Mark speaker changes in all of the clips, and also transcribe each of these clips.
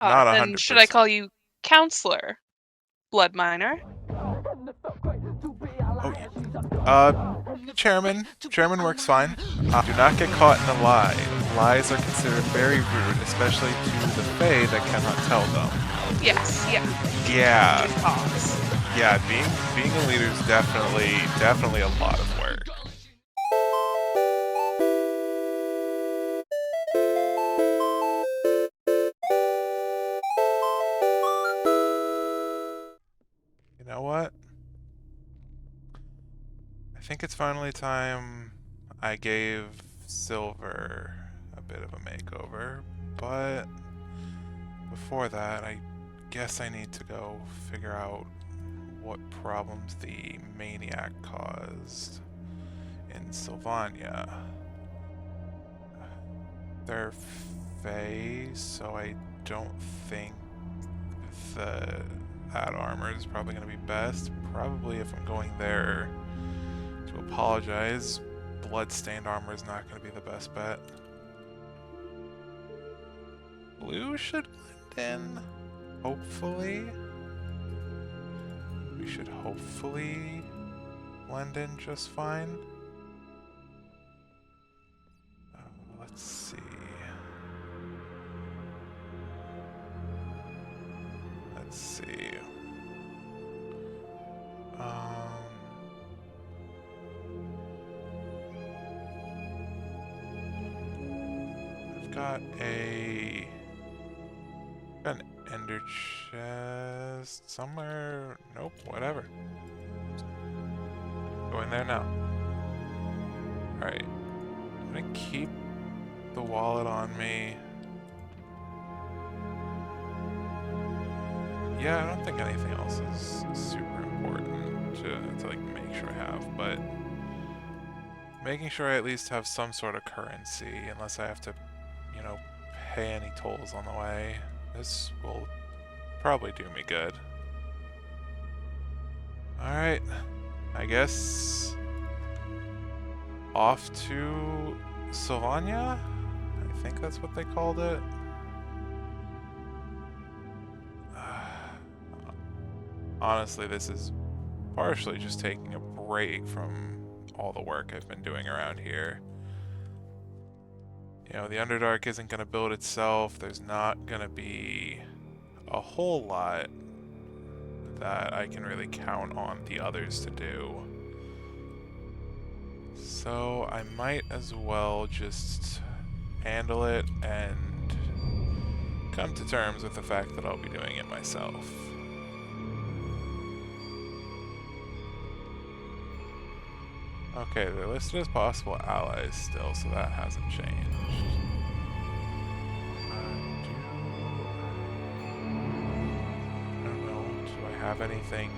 Speaker 1: Not
Speaker 2: Then should I
Speaker 1: 100%.
Speaker 2: call you Counselor, Blood Miner?
Speaker 1: Oh, Chairman. Chairman works fine. Do not get caught in a lie. Lies are considered very rude, especially to the Fae that cannot tell them.
Speaker 2: Yes, yeah.
Speaker 1: Yeah,
Speaker 2: Just pause.
Speaker 1: yeah. Being a leader is definitely a lot of work. You know what? I think it's finally time I gave Silver a bit of a makeover, but before that, I guess I need to go figure out what problems the maniac caused in Sylvania. They're Fae, so I don't think that armor is probably going to be best. Probably if I'm going there to apologize, bloodstained armor is not going to be the best bet. Blue should blend in, hopefully. We should hopefully blend in just fine. Let's see. Let's see. I've got an ender chest somewhere. Nope, whatever. Go in there now. Alright. I'm gonna keep the wallet on me. Yeah, I don't think anything else is super important to like make sure I have, but making sure I at least have some sort of currency, unless I have to, you know, pay any tolls on the way. This will probably do me good. Alright, I guess off to Sylvania? I think that's what they called it. Honestly, this is partially just taking a break from all the work I've been doing around here. You know, the Underdark isn't going to build itself. There's not going to be a whole lot that I can really count on the others to do. So I might as well just handle it and come to terms with the fact that I'll be doing it myself. Okay, they're listed as possible allies still, so that hasn't changed. I don't know, do I have anything?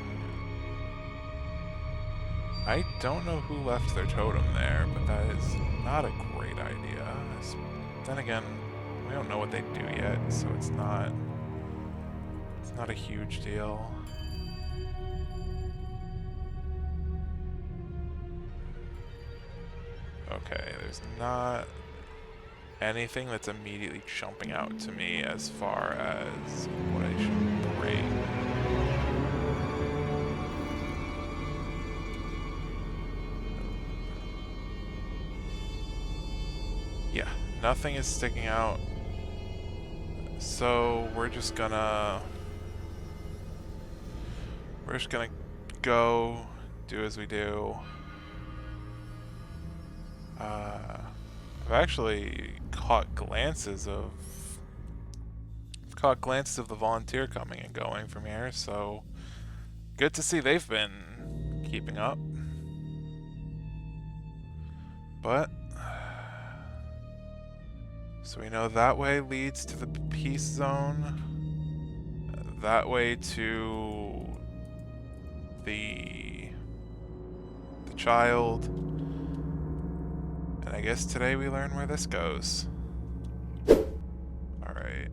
Speaker 1: I don't know who left their totem there, but that is not a great idea. Then again, we don't know what they do yet, so it's not a huge deal. Okay, there's not anything that's immediately jumping out to me as far as what I should bring. Yeah, nothing is sticking out. So we're just gonna go do as we do. I've actually caught glances of the volunteer coming and going from here, so good to see they've been keeping up. But so we know that way leads to the peace zone. That way to the child. And I guess today we learn where this goes. Alright.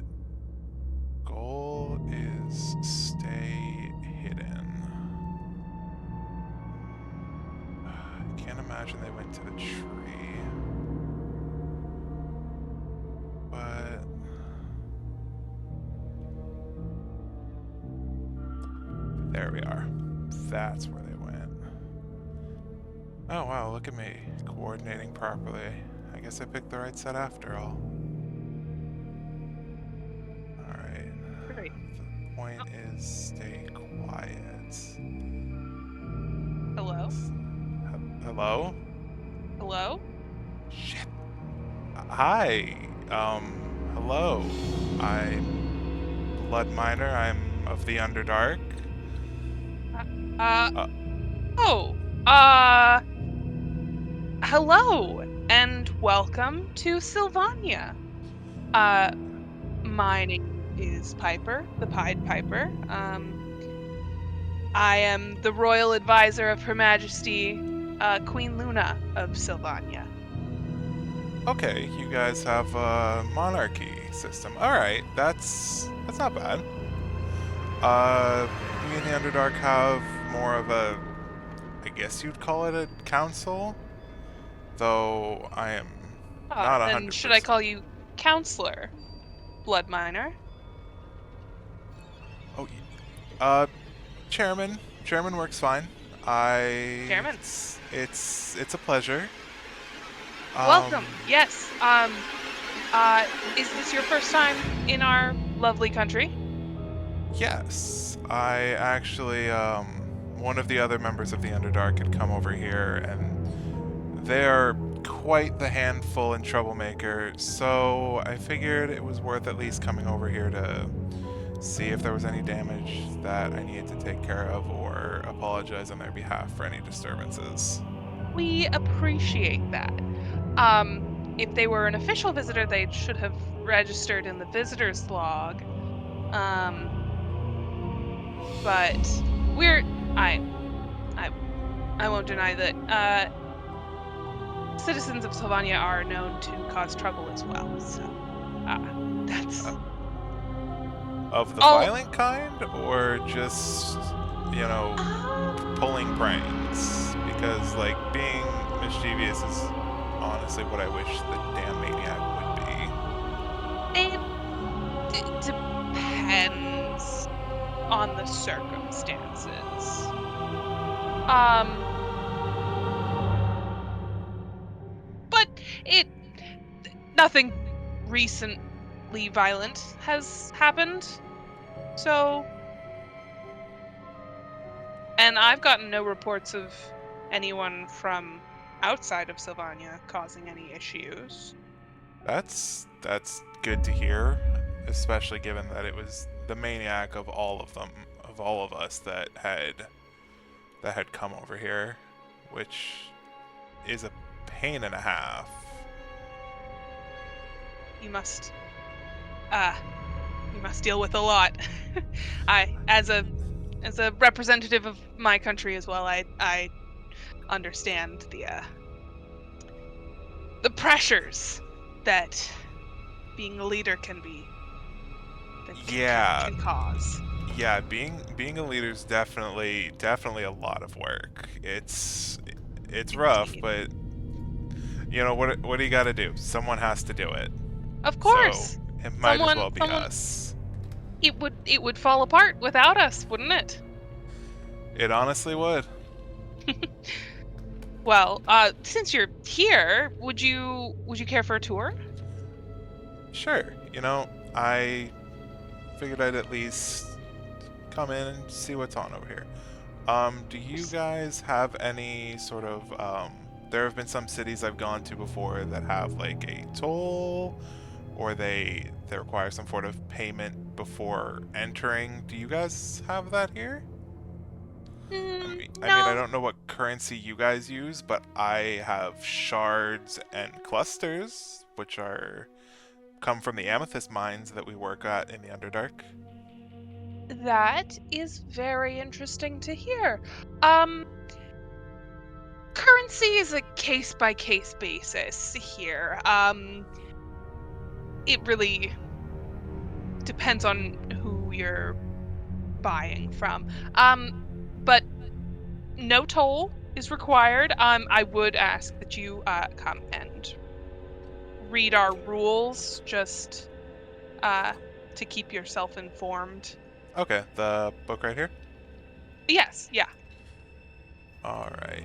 Speaker 1: Goal is stay hidden. I can't imagine they went to the tree. But There we are. That's where they went. Oh wow, look at me. Coordinating properly. I guess I picked the right set after all. Alright.
Speaker 2: Great.
Speaker 1: The point is stay quiet.
Speaker 2: Hello?
Speaker 1: Hello?
Speaker 2: Hello?
Speaker 1: Shit. Hi. Hello. I'm Blood Miner. I'm of the Underdark.
Speaker 2: Uh,
Speaker 1: Uh,
Speaker 2: oh, hello, and welcome to Sylvania. My name is Piper, the Pied Piper. I am the royal advisor of Her Majesty, Queen Luna of Sylvania.
Speaker 1: okay, you guys have a monarchy system. Alright, that's not bad. We in the Underdark have more of a, I guess you'd call it a council? Though I am not
Speaker 2: Then should I
Speaker 1: 100%.
Speaker 2: call you Counselor, Blood Miner?
Speaker 1: Oh, chairman. Chairman works fine.
Speaker 2: Chairman.
Speaker 1: It's a pleasure.
Speaker 2: Welcome. Yes. Is this your first time in our lovely country?
Speaker 1: Yes. I actually, one of the other members of the Underdark had come over here, and they are quite the handful and troublemaker, so I figured it was worth at least coming over here to see if there was any damage that I needed to take care of or apologize on their behalf for any disturbances.
Speaker 2: We appreciate that. If they were an official visitor, they should have registered in the visitor's log. But we're I won't deny that citizens of Sylvania are known to cause trouble as well. So that's
Speaker 1: Of the
Speaker 2: all.
Speaker 1: violent kind, or just, pulling pranks? Because, like, being mischievous is honestly what I wish the damn maniac
Speaker 2: It depends on the circumstances. But nothing recently violent has happened. So, and I've gotten no reports of anyone from outside of Sylvania causing any issues.
Speaker 1: be. That's good to hear, especially given that it was the maniac of all of them, of all of us that had come over here, which is a pain and a half.
Speaker 2: You must deal with a lot. As a representative of my country as well, I understand the pressures that being a leader can
Speaker 1: Yeah,
Speaker 2: cause.
Speaker 1: yeah, being a leader is definitely a lot of work. It's rough,
Speaker 2: Indeed.
Speaker 1: but what do you got to do? Someone has to do it.
Speaker 2: Of
Speaker 1: So
Speaker 2: course.
Speaker 1: it might as well be
Speaker 2: Someone
Speaker 1: us.
Speaker 2: it would fall apart without us, wouldn't it?
Speaker 1: It honestly would.
Speaker 2: Well, since you're here, would you care for a tour?
Speaker 1: Sure. I figured I'd at least come in and see what's on over here. Do you guys have any sort of there have been some cities I've gone to before that have like a toll, or they require some sort of payment before entering. Do you guys have that here? I
Speaker 2: No.
Speaker 1: don't know what currency you guys use, but I have shards and clusters, which come from the amethyst mines that we work at in the Underdark.
Speaker 2: That is very interesting to hear. Currency is a case by case basis here. It really depends on who you're buying from. But no toll is required. I would ask that you come and read our rules just to keep yourself informed.
Speaker 1: Okay, the book right here.
Speaker 2: Yes, yeah.
Speaker 1: Alright.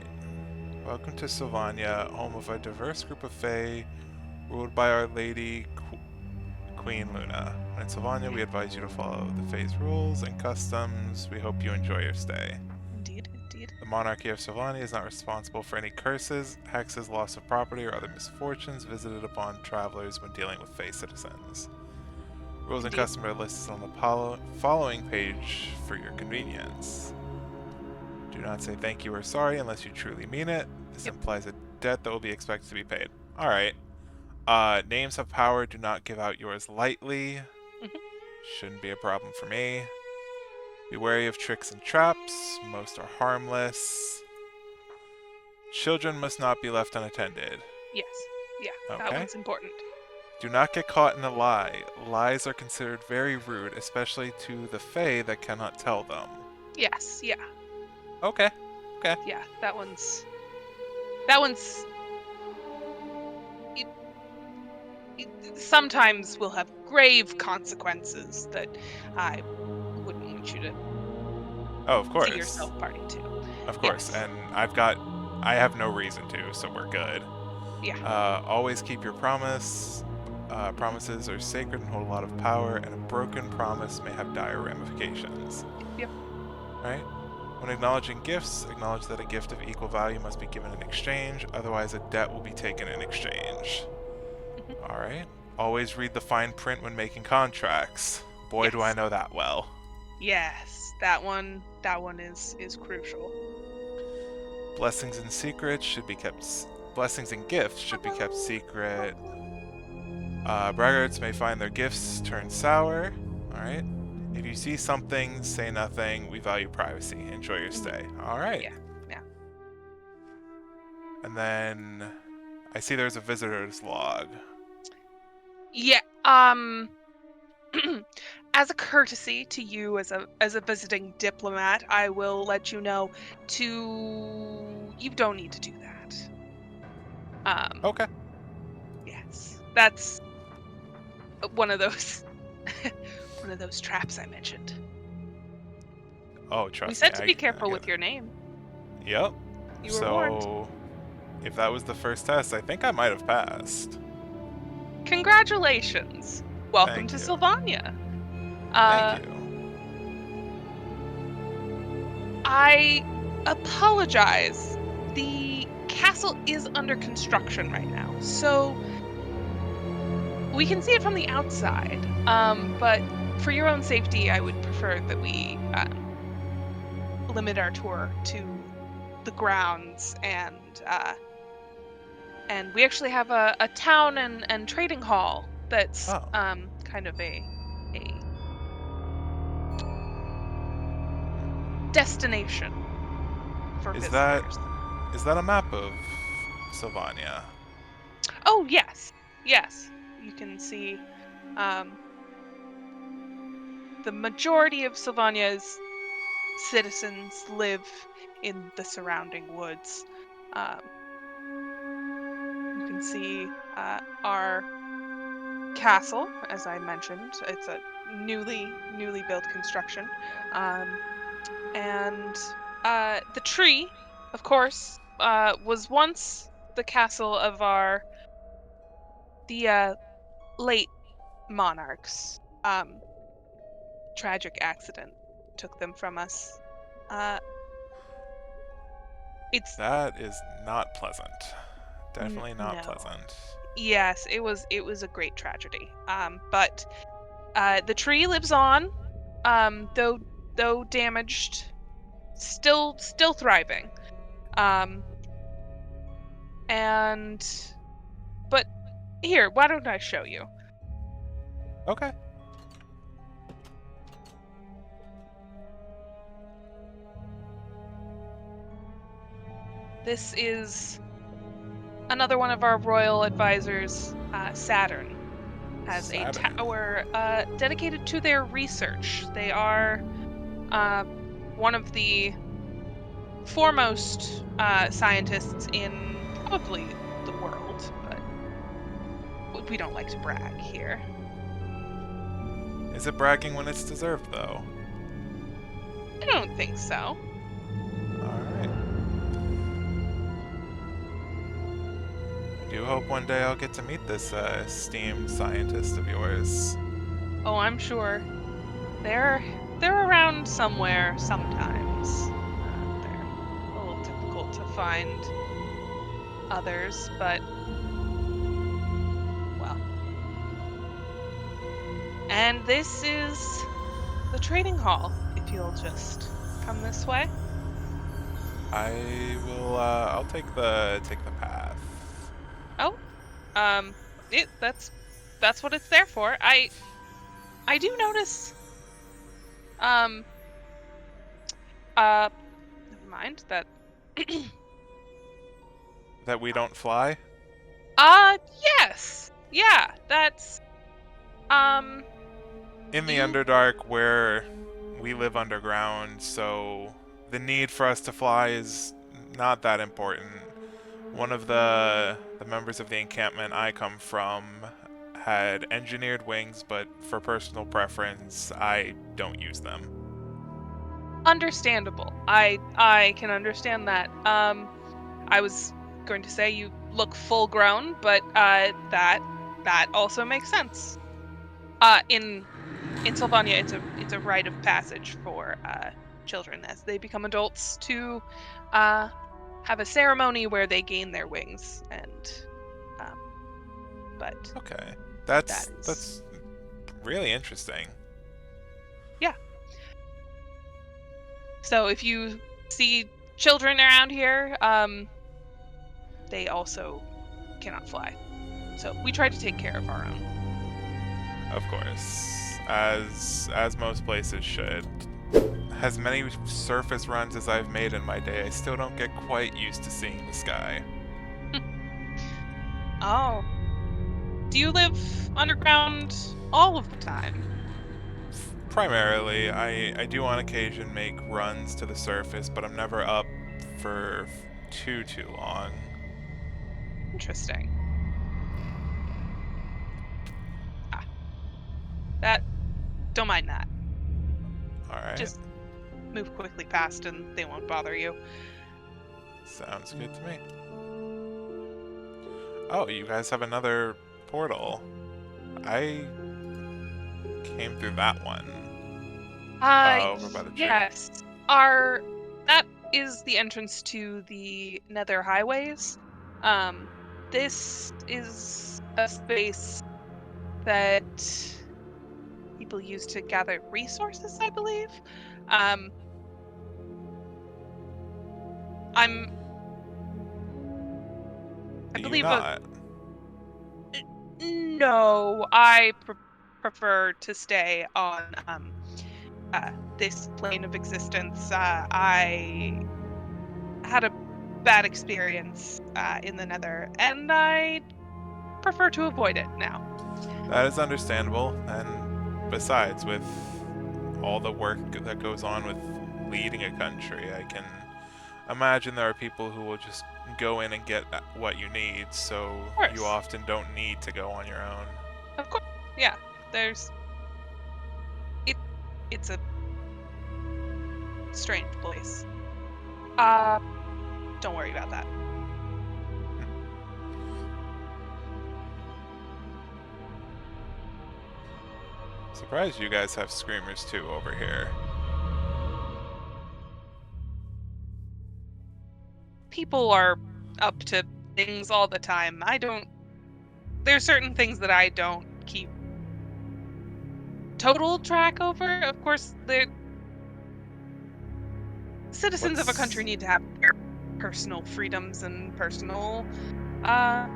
Speaker 1: Welcome to Sylvania, home of a diverse group of Fae ruled by Our Lady Queen Luna. When in Sylvania, we advise you to follow the Fae's rules and customs. We hope you enjoy your stay.
Speaker 2: Indeed, indeed.
Speaker 1: The monarchy of Sylvania is not responsible for any curses, hexes, loss of property, or other misfortunes visited upon travelers when dealing with Fae citizens. Rules and
Speaker 2: Indeed.
Speaker 1: customs are listed on the following page for your convenience. Do not say thank you or sorry unless you truly mean it. This
Speaker 2: Yep.
Speaker 1: implies a debt that will be expected to be paid. Alright. Names of power, do not give out yours lightly.
Speaker 2: Mhm.
Speaker 1: Shouldn't be a problem for me. Be wary of tricks and traps. Most are harmless. Children must not be left unattended.
Speaker 2: Yes. Yeah, that
Speaker 1: Okay.
Speaker 2: one's important.
Speaker 1: Do not get caught in a lie. Lies are considered very rude, especially to the Fae that cannot tell them.
Speaker 2: Yes, yeah.
Speaker 1: Okay. Okay.
Speaker 2: Yeah, that one's sometimes will have grave consequences that I wouldn't want you to
Speaker 1: Oh, of
Speaker 2: see
Speaker 1: course.
Speaker 2: yourself party to.
Speaker 1: Of course.
Speaker 2: Yes.
Speaker 1: And I have no reason to, so we're good.
Speaker 2: Yeah.
Speaker 1: Always keep your promise. Promises are sacred and hold a lot of power, and a broken promise may have dire ramifications.
Speaker 2: Yep.
Speaker 1: Right? When acknowledging gifts, acknowledge that a gift of equal value must be given in exchange, otherwise a debt will be taken in exchange.
Speaker 2: Mhm.
Speaker 1: Alright? Always read the fine print when making contracts. Boy, do I
Speaker 2: Yes.
Speaker 1: know that well.
Speaker 2: Yes. That one is crucial.
Speaker 1: Blessings and secrets should be kept. Blessings and gifts should be kept secret. Braggarts may find their gifts turn sour. Alright? If you see something, say nothing. We value privacy. Enjoy your stay. Alright.
Speaker 2: Yeah. Yeah.
Speaker 1: And then I see there's a visitor's log.
Speaker 2: Yeah. As a courtesy to you as a visiting diplomat, I will let you know you don't need to do that.
Speaker 1: Okay.
Speaker 2: Yes. That's one of those one of those traps I mentioned.
Speaker 1: Oh,
Speaker 2: We
Speaker 1: trust me,
Speaker 2: said to
Speaker 1: I
Speaker 2: be careful
Speaker 1: get
Speaker 2: with
Speaker 1: it.
Speaker 2: your name.
Speaker 1: Yep.
Speaker 2: You were warned.
Speaker 1: So, if that was the first test, I think I might have passed.
Speaker 2: Congratulations. Welcome
Speaker 1: Thank
Speaker 2: to
Speaker 1: you.
Speaker 2: Sylvania.
Speaker 1: Thank
Speaker 2: Uh,
Speaker 1: you.
Speaker 2: I apologize. The castle is under construction right now, so we can see it from the outside. But for your own safety, I would prefer that we limit our tour to the grounds, and we actually have a town and trading hall that's
Speaker 1: Oh,
Speaker 2: kind of a destination for
Speaker 1: is that
Speaker 2: visitors.
Speaker 1: is that a map of Sylvania?
Speaker 2: Oh yes, yes, you can see um, the majority of Sylvania's citizens live in the surrounding woods. Um, you can see our castle, as I mentioned. It's a newly built construction, um, and the tree, of course, was once the castle of the late monarchs. Tragic accident took them from us. Uh, it's
Speaker 1: That is not pleasant. Definitely not
Speaker 2: no.
Speaker 1: pleasant.
Speaker 2: Yes, it was a great tragedy. But the tree lives on, though damaged, still thriving. Um, and but here, why don't I show you?
Speaker 1: Okay.
Speaker 2: This is another one of our royal advisors, Saturn. Has a
Speaker 1: Saturn.
Speaker 2: tower dedicated to their research. They are uh, one of the foremost scientists in probably the world, but we don't like to brag here.
Speaker 1: Is it bragging when it's deserved, though?
Speaker 2: I don't think so.
Speaker 1: do hope one day I'll get to meet this esteemed scientist of yours.
Speaker 2: Oh, I'm sure they're around somewhere sometimes. They're a little difficult to find others, but well. And this is the trading hall. If you'll just come this way.
Speaker 1: I will. I'll take the path.
Speaker 2: Oh, that's what it's there for. I do notice. Um, never mind that.
Speaker 1: That we don't fly.
Speaker 2: Yes, yeah, that's
Speaker 1: In the
Speaker 2: you
Speaker 1: Underdark, where we live underground, so the need for us to fly is not that important. One of the members of the encampment I come from had engineered wings, but for personal preference, I don't use them.
Speaker 2: understandable. I can understand that. I was going to say you look full grown, but that also makes sense. In Sylvania, it's a rite of passage for children as they become adults to have a ceremony where they gain their wings, and um, but
Speaker 1: Okay,
Speaker 2: that is
Speaker 1: that's really interesting.
Speaker 2: yeah. So if you see children around here, they also cannot fly. So we try to take care of our own.
Speaker 1: Of course, as most places should. As many surface runs as I've made in my day, I still don't get quite used to seeing the sky.
Speaker 2: Oh, do you live underground all of the time?
Speaker 1: Primarily, I do on occasion make runs to the surface, but I'm never up for too long.
Speaker 2: Interesting. Ah, that don't mind that.
Speaker 1: Alright,
Speaker 2: Just move quickly past and they won't bother you.
Speaker 1: sounds good to me. Oh, you guys have another portal. I came through that one. Over by the tree.
Speaker 2: Yes. Our that is the entrance to the Nether Highways. Um, this is a space that people use to gather resources, I believe. Um, I'm I
Speaker 1: Do you
Speaker 2: believe
Speaker 1: not?
Speaker 2: no, I prefer to stay on this plane of existence. I had a bad experience in the Nether, and I prefer to avoid it now.
Speaker 1: That is understandable, and besides, with all the work that goes on with leading a country, I can imagine there are people who will just go in and get what you need, so
Speaker 2: Of
Speaker 1: you
Speaker 2: course,
Speaker 1: often don't need to go on your own.
Speaker 2: of course, yeah. There's it. It's a strange place. Uh, don't worry about that.
Speaker 1: Surprised you guys have screamers too over here.
Speaker 2: People are up to things all the time. I don't. There's certain things that I don't keep total track over. Of course, the citizens of a country
Speaker 1: What's
Speaker 2: need to have their personal freedoms and personal uh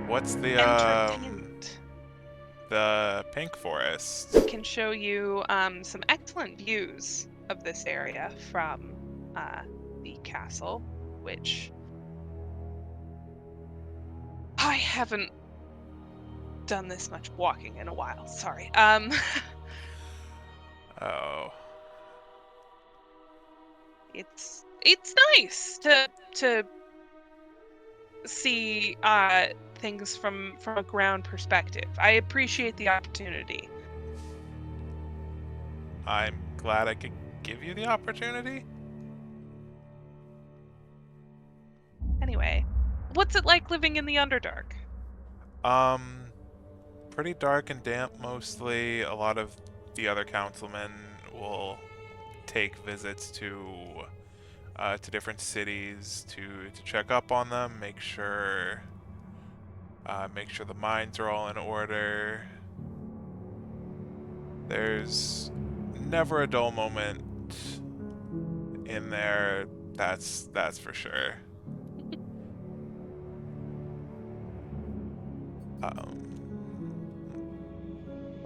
Speaker 1: what's
Speaker 2: entertainment.
Speaker 1: the pink forest?
Speaker 2: I can show you some excellent views of this area from the castle, which I haven't done this much walking in a while. Sorry.
Speaker 1: Oh,
Speaker 2: It's nice to see things from a ground perspective. I appreciate the opportunity.
Speaker 1: I'm glad I could give you the opportunity.
Speaker 2: Anyway, What's it like living in the Underdark?
Speaker 1: Um, Pretty dark and damp mostly. A lot of the other councilmen will take visits to different cities to check up on them, make sure the mines are all in order. There's never a dull moment in there. That's for sure. Um,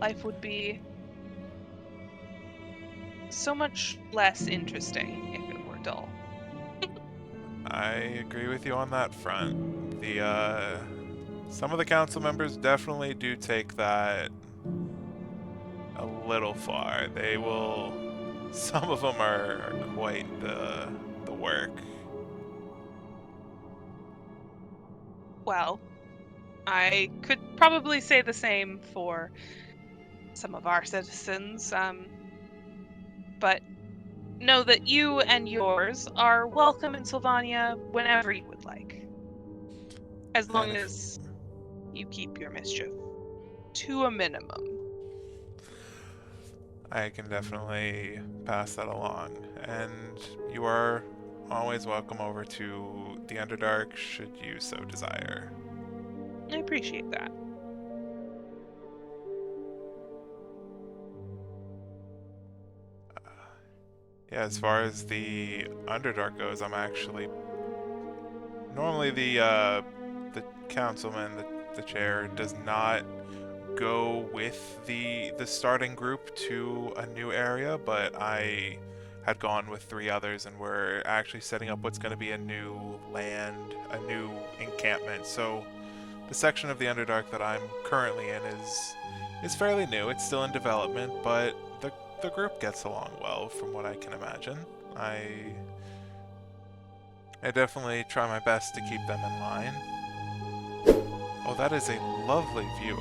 Speaker 2: Life would be so much less interesting if it were dull.
Speaker 1: I agree with you on that front. The some of the council members definitely do take that a little far. They will. Some of them are quite the work.
Speaker 2: Well, I could probably say the same for some of our citizens, but know that you and yours are welcome in Sylvania whenever you would like, as
Speaker 1: And
Speaker 2: long
Speaker 1: if
Speaker 2: as you keep your mischief to a minimum.
Speaker 1: I can definitely pass that along, and you are always welcome over to the Underdark should you so desire.
Speaker 2: I appreciate that.
Speaker 1: Yeah, as far as the Underdark goes, I'm actually normally the councilman, the chair, does not go with the starting group to a new area, but I had gone with three others, and we're actually setting up what's going to be a new land, a new encampment. So the section of the Underdark that I'm currently in is fairly new. It's still in development, but the group gets along well, from what I can imagine. I I definitely try my best to keep them in line. Oh, that is a lovely view.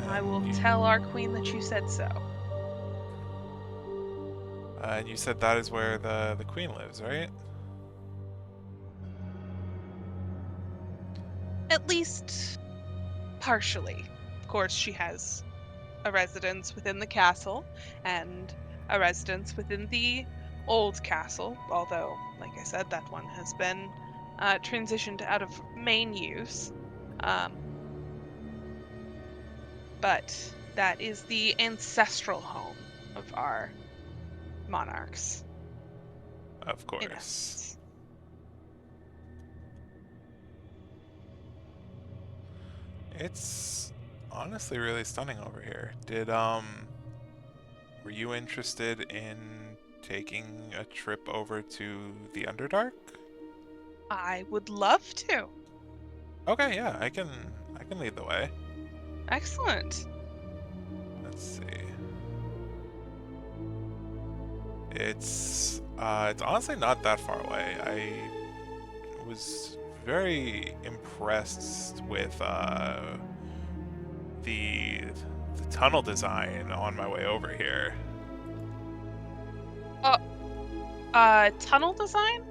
Speaker 2: I will
Speaker 1: And
Speaker 2: tell our queen that you said so.
Speaker 1: you said that is where the queen lives, right?
Speaker 2: At least partially. Of course, she has a residence within the castle and a residence within the old castle, although, like I said, that one has been transitioned out of main use. Um, but that is the ancestral home of our monarchs,
Speaker 1: Of
Speaker 2: in
Speaker 1: course.
Speaker 2: essence.
Speaker 1: It's honestly really stunning over here. Were you interested in taking a trip over to the Underdark?
Speaker 2: I would love to.
Speaker 1: Okay, yeah, I can lead the way.
Speaker 2: Excellent.
Speaker 1: Let's see. It's honestly not that far away. I was very impressed with the the tunnel design on my way over here.
Speaker 2: Tunnel design?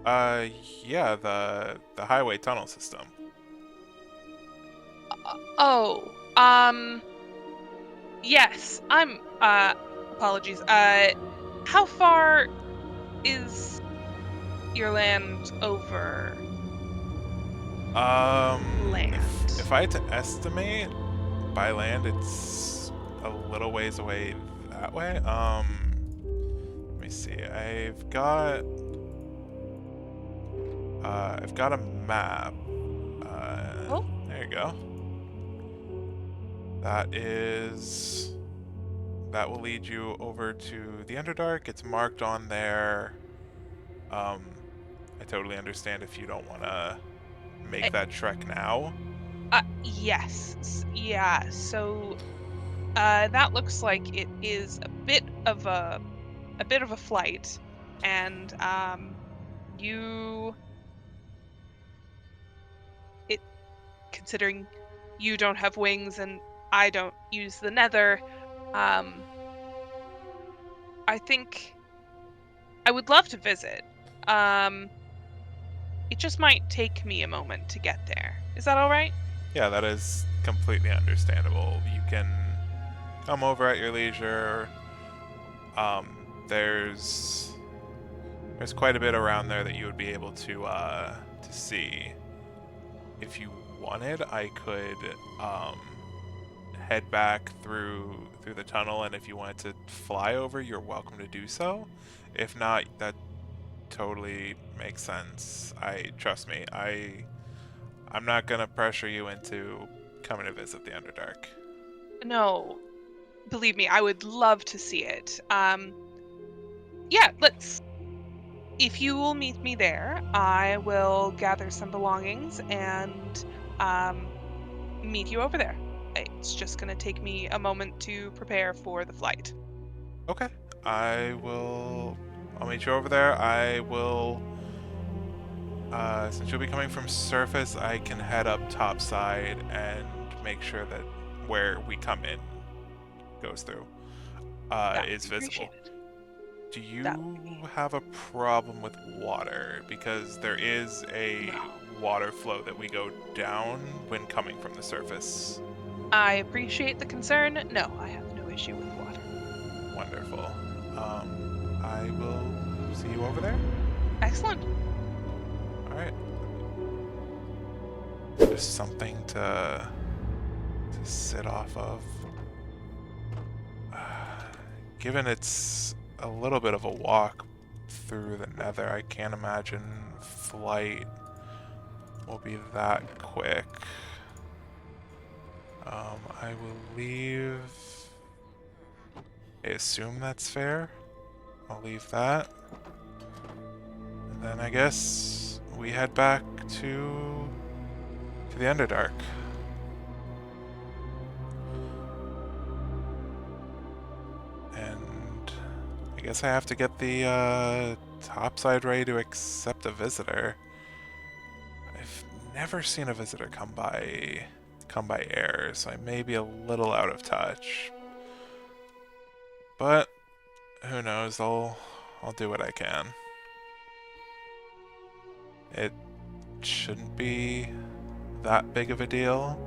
Speaker 1: Uh, yeah, the highway tunnel system.
Speaker 2: Oh, yes. Apologies. How far is your land over
Speaker 1: If
Speaker 2: land?
Speaker 1: I had to estimate by land, it's a little ways away that way. Let me see. I've got a map.
Speaker 2: Oh,
Speaker 1: There you go. That will lead you over to the Underdark. It's marked on there. Um, I totally understand if you don't want to
Speaker 2: eh,
Speaker 1: make that trek now.
Speaker 2: yes. Yeah. So, that looks like it is a bit of a flight, and you it considering you don't have wings and I don't use the nether, um, I think I would love to visit. It just might take me a moment to get there. Is that all right?
Speaker 1: Yeah, that is completely understandable. You can come over at your leisure. Um, there's quite a bit around there that you would be able to see. If you wanted, I could head back through the tunnel, and if you wanted to fly over, you're welcome to do so. If not, that totally makes sense. I trust me. I'm not gonna pressure you into coming to visit the Underdark.
Speaker 2: No, believe me, I would love to see it. Yeah, let's. If you will meet me there, I will gather some belongings and um, meet you over there. It's just going to take me a moment to prepare for the flight.
Speaker 1: Okay. I'll meet you over there. I will. Since you'll be coming from surface, I can head up topside and make sure that where we come in goes through
Speaker 2: That would
Speaker 1: is
Speaker 2: be
Speaker 1: visible.
Speaker 2: appreciated.
Speaker 1: Do
Speaker 2: That would
Speaker 1: you
Speaker 2: be.
Speaker 1: have a problem with water? Because there is a
Speaker 2: No.
Speaker 1: water flow that we go down when coming from the surface.
Speaker 2: I appreciate the concern. No, I have no issue with water.
Speaker 1: Wonderful. I will see you over there.
Speaker 2: Excellent.
Speaker 1: All right. Just something to sit off of. Given it's a little bit of a walk through the nether, I can't imagine flight will be that quick. I will leave. I assume that's fair. I'll leave that. And then I guess we head back to the Underdark. And I guess I have to get the topside ready to accept a visitor. I've never seen a visitor come by air, so I may be a little out of touch. But who knows? I'll do what I can. It shouldn't be that big of a deal.